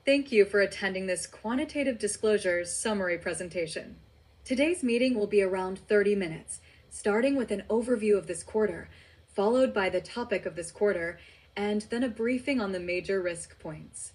Thank you for attending this Quantitative Disclosures summary presentation. Today's meeting will be around 30 minutes, starting with an overview of this quarter, followed by the topic of this quarter, and then a briefing on the major risk points.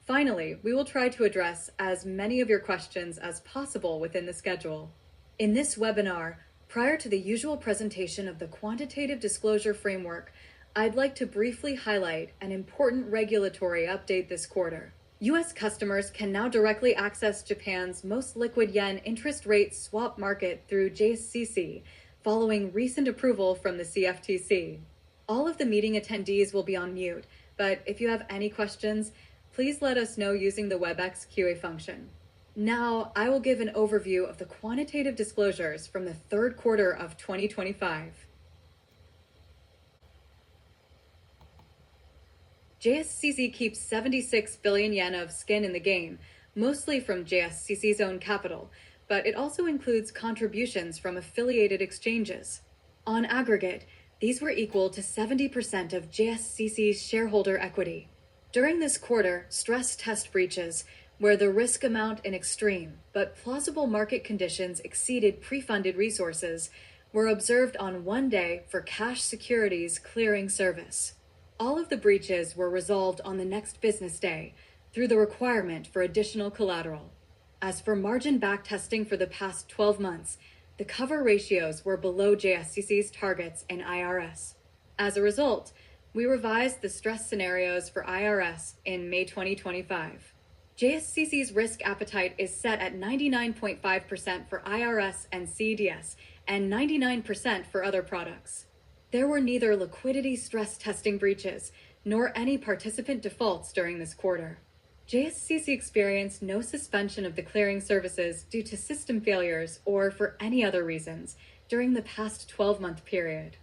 Finally, we will try to address as many of your questions as possible within the schedule. In this webinar, prior to the usual presentation of the Quantitative Disclosure Framework, I'd like to briefly highlight an important regulatory update this quarter. U.S. customers can now directly access Japan's most liquid yen interest rate swap market through JSCC, following recent approval from the CFTC. All of the meeting attendees will be on mute, but if you have any questions, please let us know using the WebEx QA function. Now, I will give an overview of the quantitative disclosures from the third quarter of 2025. JSCC keeps 76 billion yen of skin in the game, mostly from JSCC's own capital, but it also includes contributions from affiliated exchanges. On aggregate, these were equal to 70% of JSCC's shareholder equity. During this quarter, stress test breaches, where the risk amount in extreme but plausible market conditions exceeded pre-funded resources, were observed on one day for cash securities clearing service. All of the breaches were resolved on the next business day through the requirement for additional collateral. As for margin back testing for the past 12 months, the cover ratios were below JSCC's targets in IRS. As a result, we revised the stress scenarios for IRS in May 2025. JSCC's risk appetite is set at 99.5% for IRS and CDS and 99% for other products. There were neither liquidity stress testing breaches nor any participant defaults during this quarter. JSCC experienced no suspension of the clearing services due to system failures or for any other reasons during the past 12-month period.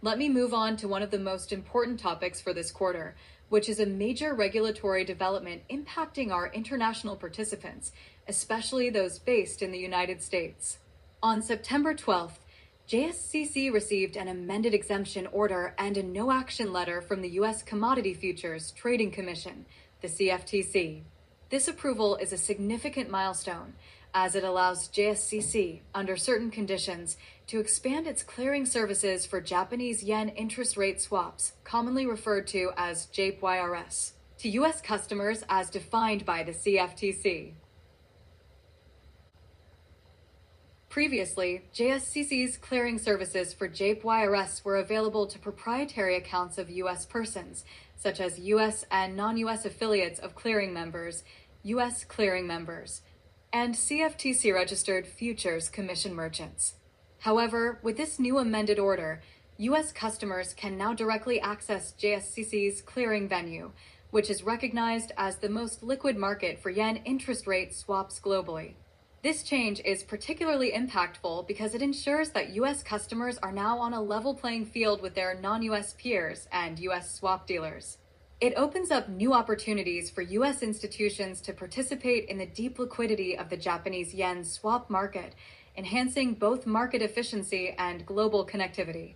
Let me move on to one of the most important topics for this quarter, which is a major regulatory development impacting our international participants, especially those based in the United States. On September 12th, JSCC received an amended exemption order and a no-action letter from the U.S. Commodity Futures Trading Commission, the CFTC. This approval is a significant milestone, as it allows JSCC, under certain conditions, to expand its clearing services for Japanese yen interest rate swaps, commonly referred to as JPYRS, to U.S. customers as defined by the CFTC. Previously, JSCC's clearing services for JPYRS were available to proprietary accounts of U.S. persons, such as U.S. and non-U.S. affiliates of clearing members, U.S. clearing members, and CFTC-registered futures commission merchants. However, with this new amended order, U.S. customers can now directly access JSCC's clearing venue, which is recognized as the most liquid market for yen interest rate swaps globally. This change is particularly impactful because it ensures that U.S. customers are now on a level playing field with their non-U.S. peers and U.S. swap dealers. It opens up new opportunities for U.S. institutions to participate in the deep liquidity of the Japanese yen swap market, enhancing both market efficiency and global connectivity.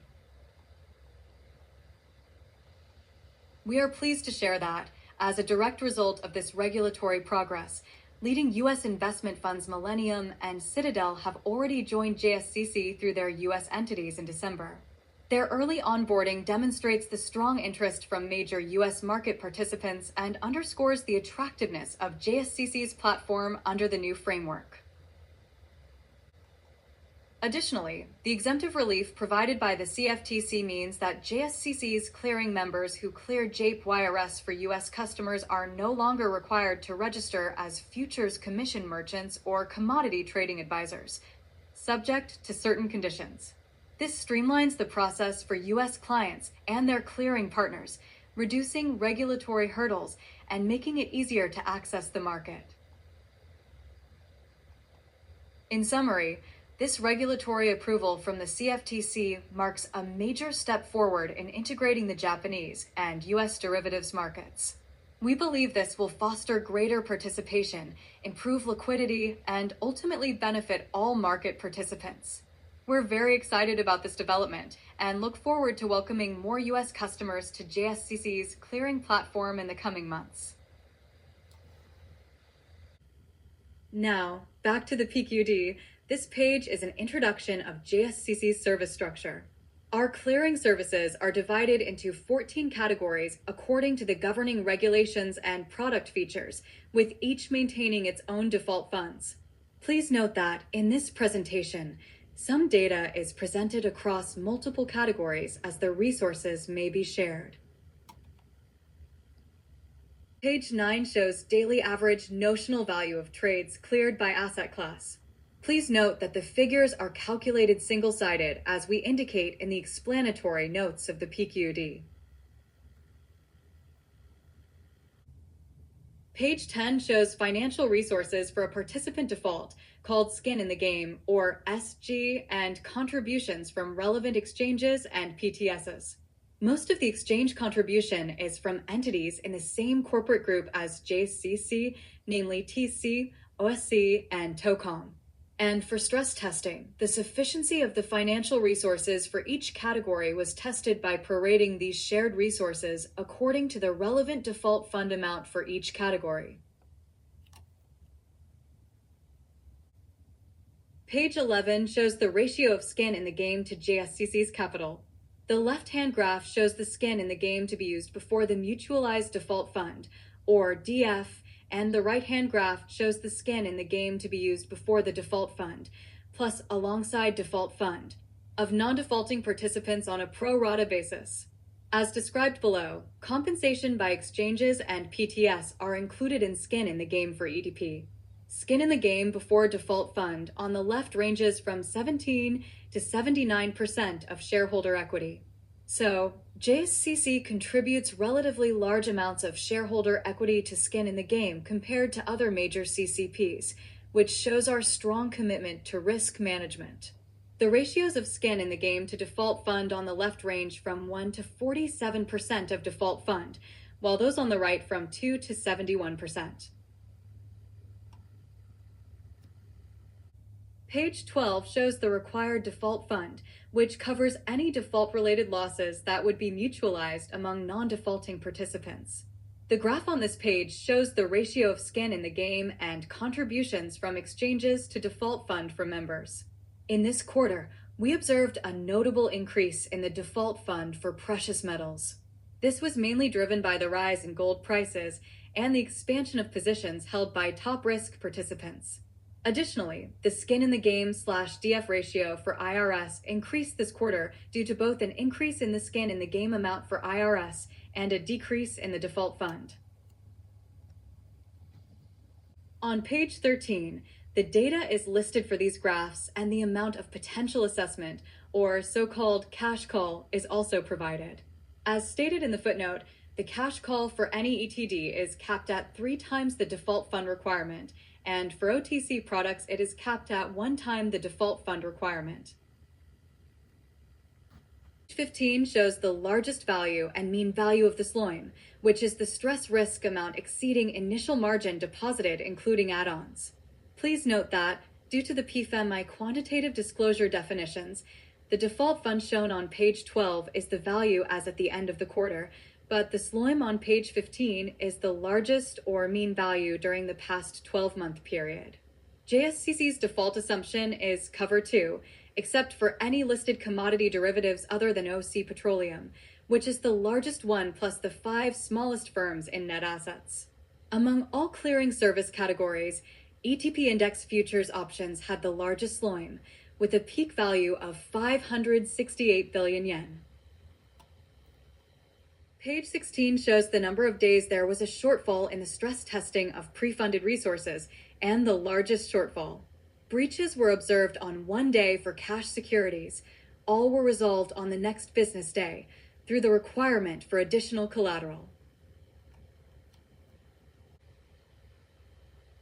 We are pleased to share that, as a direct result of this regulatory progress, leading U.S. investment funds Millennium and Citadel have already joined JSCC through their U.S. entities in December. Their early onboarding demonstrates the strong interest from major U.S. market participants and underscores the attractiveness of JSCC's platform under the new framework. Additionally, the exemptive relief provided by the CFTC means that JSCC's clearing members who clear JPYRS for U.S. customers are no longer required to register as futures commission merchants or commodity trading advisors, subject to certain conditions. This streamlines the process for U.S. clients and their clearing partners, reducing regulatory hurdles and making it easier to access the market. In summary, this regulatory approval from the CFTC marks a major step forward in integrating the Japanese and U.S. derivatives markets. We believe this will foster greater participation, improve liquidity, and ultimately benefit all market participants. We're very excited about this development and look forward to welcoming more U.S. customers to JSCC's clearing platform in the coming months. Now, back to the PQD. This page is an introduction of JSCC's service structure. Our clearing services are divided into 14 categories according to the governing regulations and product features, with each maintaining its own default funds. Please note that in this presentation, some data is presented across multiple categories as the resources may be shared. Page 9 shows daily average notional value of trades cleared by asset class. Please note that the figures are calculated single-sided as we indicate in the explanatory notes of the PQD. Page 10 shows financial resources for a participant default called skin in the game, or SG, and contributions from relevant exchanges and PTSs. Most of the exchange contribution is from entities in the same corporate group as JSCC, namely TC, OSC, and TOCOM. And for stress testing, the sufficiency of the financial resources for each category was tested by prorating these shared resources according to the relevant default fund amount for each category. Page 11 shows the ratio of skin in the game to JSCC's capital. The left-hand graph shows the skin in the game to be used before the mutualized default fund, or DF, and the right-hand graph shows the skin in the game to be used before the default fund, plus alongside default fund, of non-defaulting participants on a pro rata basis. As described below, compensation by exchanges and PTS are included in skin in the game for EDP. Skin in the game before default fund on the left ranges from 17 to 79% of shareholder equity. So, JSCC contributes relatively large amounts of shareholder equity to skin in the game compared to other major CCPs, which shows our strong commitment to risk management. The ratios of skin in the game to default fund on the left range from 1 to 47% of default fund, while those on the right from 2 to 71%. Page 12 shows the required default fund, which covers any default-related losses that would be mutualized among non-defaulting participants. The graph on this page shows the ratio of skin in the game and contributions from exchanges to default fund for members. In this quarter, we observed a notable increase in the default fund for precious metals. This was mainly driven by the rise in gold prices and the expansion of positions held by top-risk participants. Additionally, the skin in the game /DF ratio for IRS increased this quarter due to both an increase in the skin in the game amount for IRS and a decrease in the default fund. On page 13, the data is listed for these graphs and the amount of potential assessment, or so-called cash call, is also provided. As stated in the footnote, the cash call for any ETD is capped at 3 times the default fund requirement, and for OTC products, it is capped at 1 time the default fund requirement. Page 15 shows the largest value and mean value of the SLOIM, which is the stress risk amount exceeding initial margin deposited, including add-ons. Please note that, due to the PFMI quantitative disclosure definitions, the default fund shown on page 12 is the value as at the end of the quarter, but the SLOIM on page 15 is the largest or mean value during the past 12-month period. JSCC's default assumption is cover 2, except for any listed commodity derivatives other than OC Petroleum, which is the largest one plus the 5 smallest firms in net assets. Among all clearing service categories, ETP index futures options had the largest SLOIM, with a peak value of 568 billion yen. Page 16 shows the number of days there was a shortfall in the stress testing of pre-funded resources and the largest shortfall. Breaches were observed on 1 day for cash securities. All were resolved on the next business day through the requirement for additional collateral.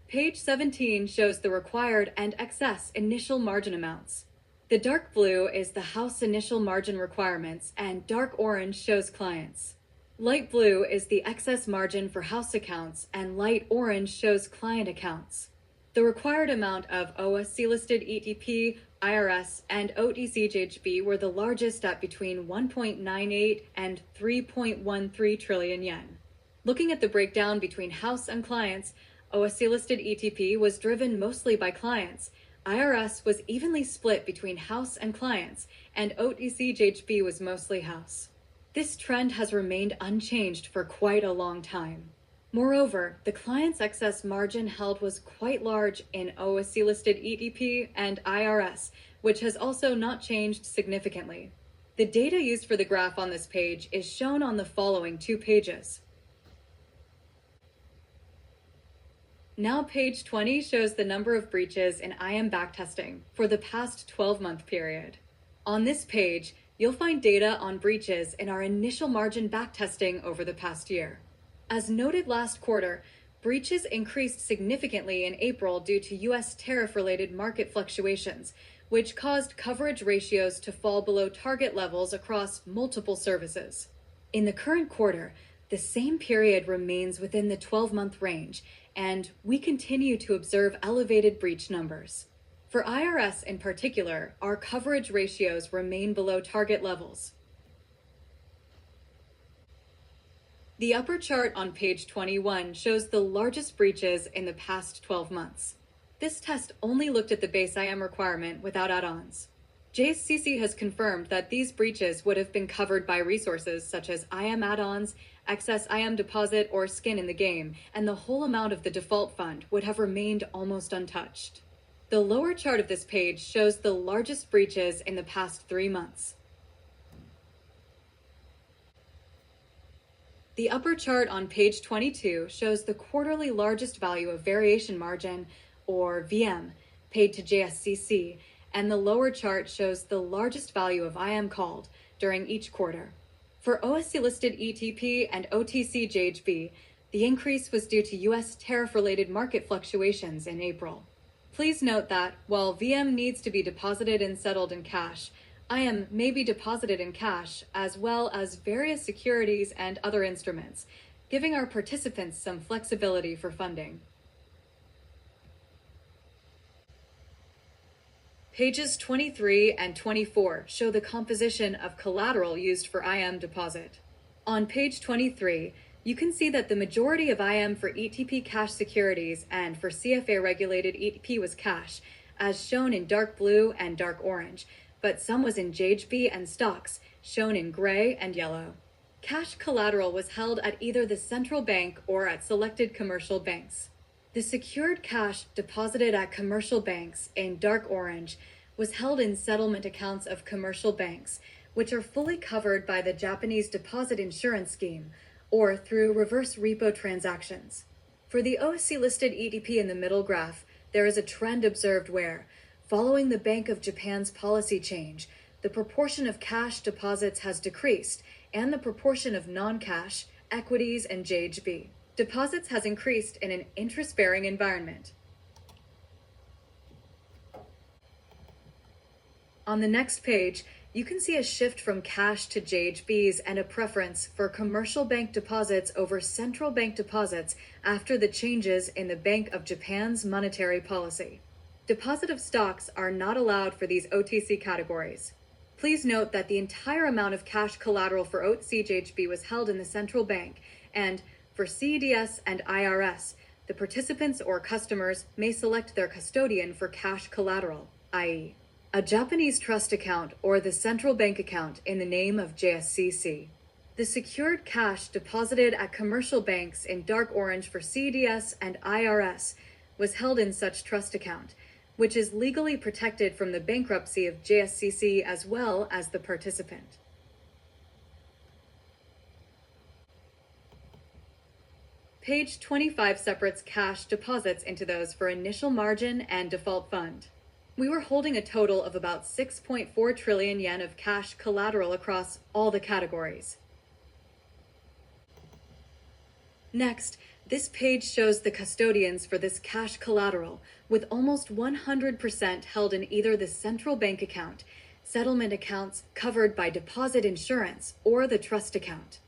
Page 17 shows the required and excess initial margin amounts. The dark blue is the house initial margin requirements and dark orange shows clients. Light blue is the excess margin for house accounts and light orange shows client accounts. The required amount of OSC-listed ETP IRS, and OTC-JHB were the largest at between 1.98 and 3.13 trillion yen. Looking at the breakdown between house and clients, OSC-listed ETP was driven mostly by clients. IRS was evenly split between house and clients, and OTC-JHB was mostly house. This trend has remained unchanged for quite a long time. Moreover, the client's excess margin held was quite large in OSC-listed ETP and IRS, which has also not changed significantly. The data used for the graph on this page is shown on the following 2 pages. Now page 20 shows the number of breaches in IM backtesting for the past 12-month period. On this page, you'll find data on breaches in our initial margin backtesting over the past year. As noted last quarter, breaches increased significantly in April due to U.S. tariff-related market fluctuations, which caused coverage ratios to fall below target levels across multiple services. In the current quarter, the same period remains within the 12-month range, and we continue to observe elevated breach numbers. For IRS in particular, our coverage ratios remain below target levels. The upper chart on page 21 shows the largest breaches in the past 12 months. This test only looked at the base IM requirement without add-ons. JSCC has confirmed that these breaches would have been covered by resources such as IM add-ons, excess IM deposit, or skin in the game, and the whole amount of the default fund would have remained almost untouched. The lower chart of this page shows the largest breaches in the past 3 months. The upper chart on page 22 shows the quarterly largest value of variation margin, or VM, paid to JSCC, and the lower chart shows the largest value of IM called during each quarter. For OSC-listed ETP and OTC-JHB, the increase was due to U.S. tariff-related market fluctuations in April. Please note that, while VM needs to be deposited and settled in cash, IM may be deposited in cash as well as various securities and other instruments, giving our participants some flexibility for funding. Pages 23 and 24 show the composition of collateral used for IM deposit. On page 23, you can see that the majority of IM for ETP cash securities and for CFA-regulated ETP was cash, as shown in dark blue and dark orange, but some was in JHB and stocks, shown in gray and yellow. Cash collateral was held at either the central bank or at selected commercial banks. The secured cash deposited at commercial banks, in dark orange, was held in settlement accounts of commercial banks, which are fully covered by the Japanese Deposit Insurance Scheme, or through reverse repo transactions. For the OSC-listed ETP in the middle graph, there is a trend observed where, following the Bank of Japan's policy change, the proportion of cash deposits has decreased, and the proportion of non-cash, equities, and JHB deposits has increased in an interest-bearing environment. On the next page, you can see a shift from cash to JHBs and a preference for commercial bank deposits over central bank deposits after the changes in the Bank of Japan's monetary policy. Deposit of stocks are not allowed for these OTC categories. Please note that the entire amount of cash collateral for OTC-JHB was held in the central bank, and for CDS and IRS, the participants or customers may select their custodian for cash collateral, i.e., a Japanese trust account or the central bank account in the name of JSCC. The secured cash deposited at commercial banks in dark orange for CDS and IRS was held in such trust account, which is legally protected from the bankruptcy of JSCC as well as the participant. Page 25 separates cash deposits into those for initial margin and default fund. We were holding a total of about 6.4 trillion yen of cash collateral across all the categories. Next, this page shows the custodians for this cash collateral, with almost 100% held in either the central bank account, settlement accounts covered by deposit insurance, or the trust account.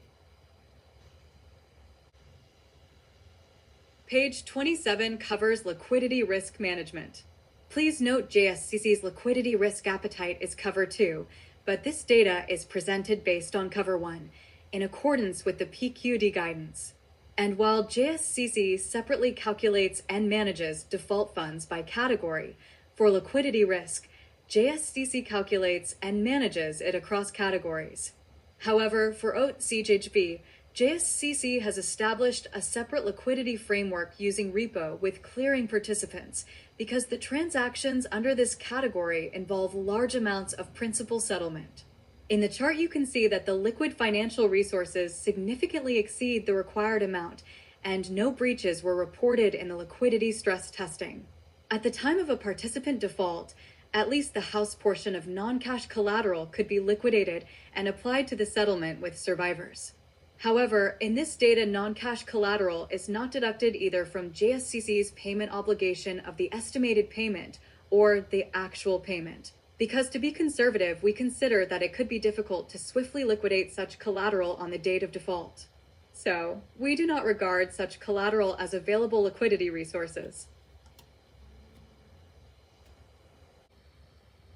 Page 27 covers liquidity risk management. Please note JSCC's liquidity risk appetite is cover 2, but this data is presented based on cover 1, in accordance with the PQD guidance. And while JSCC separately calculates and manages default funds by category, for liquidity risk, JSCC calculates and manages it across categories. However, for OAT-CHB, JSCC has established a separate liquidity framework using repo with clearing participants because the transactions under this category involve large amounts of principal settlement. In the chart, you can see that the liquid financial resources significantly exceed the required amount, and no breaches were reported in the liquidity stress testing. At the time of a participant default, at least the house portion of non-cash collateral could be liquidated and applied to the settlement with survivors. However, in this data, non-cash collateral is not deducted either from JSCC's payment obligation of the estimated payment or the actual payment. Because to be conservative, we consider that it could be difficult to swiftly liquidate such collateral on the date of default. So, we do not regard such collateral as available liquidity resources.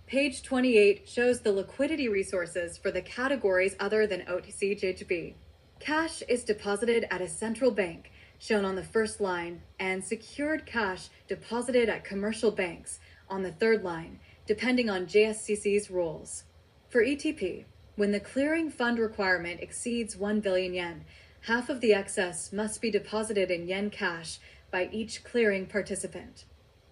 Page 28 shows the liquidity resources for the categories other than OAT-CHB. Cash is deposited at a central bank, shown on the first line, and secured cash deposited at commercial banks, on the third line, depending on JSCC's rules. For ETP, when the clearing fund requirement exceeds 1 billion yen, half of the excess must be deposited in yen cash by each clearing participant.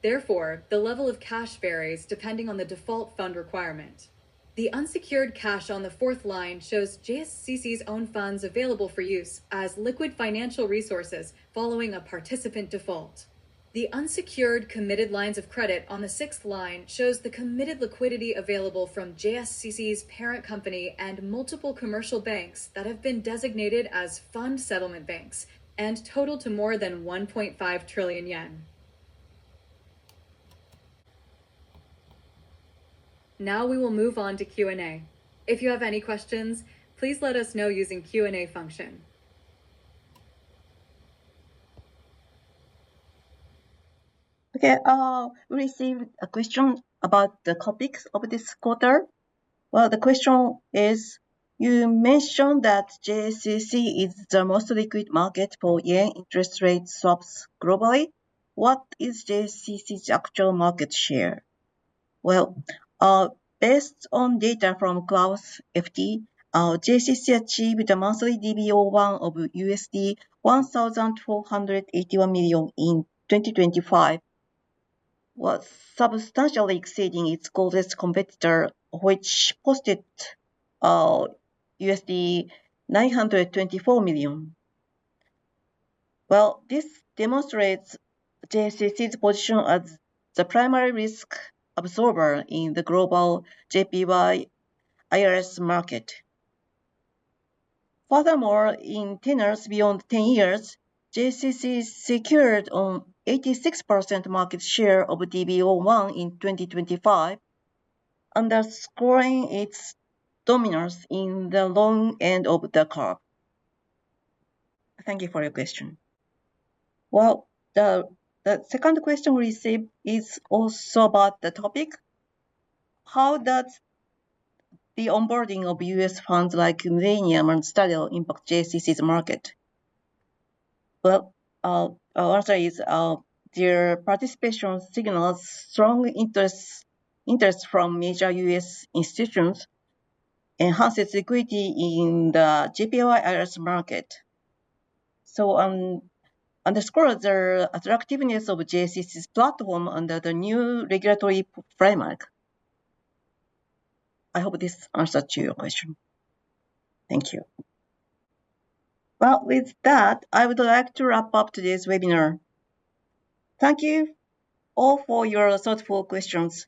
Therefore, the level of cash varies depending on the default fund requirement. The unsecured cash on the fourth line shows JSCC's own funds available for use as liquid financial resources following a participant default. The unsecured committed lines of credit on the sixth line shows the committed liquidity available from JSCC's parent company and multiple commercial banks that have been designated as fund settlement banks and total to more than 1.5 trillion yen. Now we will move on to Q&A. If you have any questions, please let us know using Q&A function. Okay, we received a question about the topics of this quarter. Well, the question is, you mentioned that JSCC is the most liquid market for yen interest rate swaps globally. What is JSCC's actual market share? Well, based on data from Klaus FT, JSCC achieved a monthly DBO1 of USD 1,481 million in 2025, was substantially exceeding its closest competitor, which posted USD 924 million. Well, this demonstrates JSCC's position as the primary risk absorber in the global JPY-IRS market. Furthermore, in tenors beyond 10 years, JSCC secured an 86% market share of DBO1 in 2025, underscoring its dominance in the long end of the curve. Thank you for your question. Well, the second question we received is also about the topic. How does the onboarding of US funds like Millennium and Stadil impact JSCC's market? Well, our answer is their participation signals strong interest from major US institutions, enhances liquidity in the JPY-IRS market. So underscores the attractiveness of JSCC's platform under the new regulatory framework. I hope this answered to your question. Thank you. Well, with that, I would like to wrap up today's webinar. Thank you all for your thoughtful questions.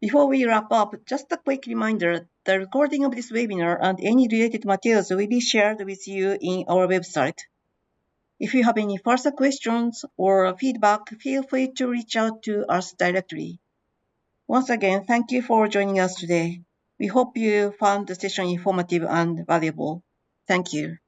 Before we wrap up, just a quick reminder, the recording of this webinar and any related materials will be shared with you in our website. If you have any further questions or feedback, feel free to reach out to us directly. Once again, thank you for joining us today. We hope you found the session informative and valuable. Thank you.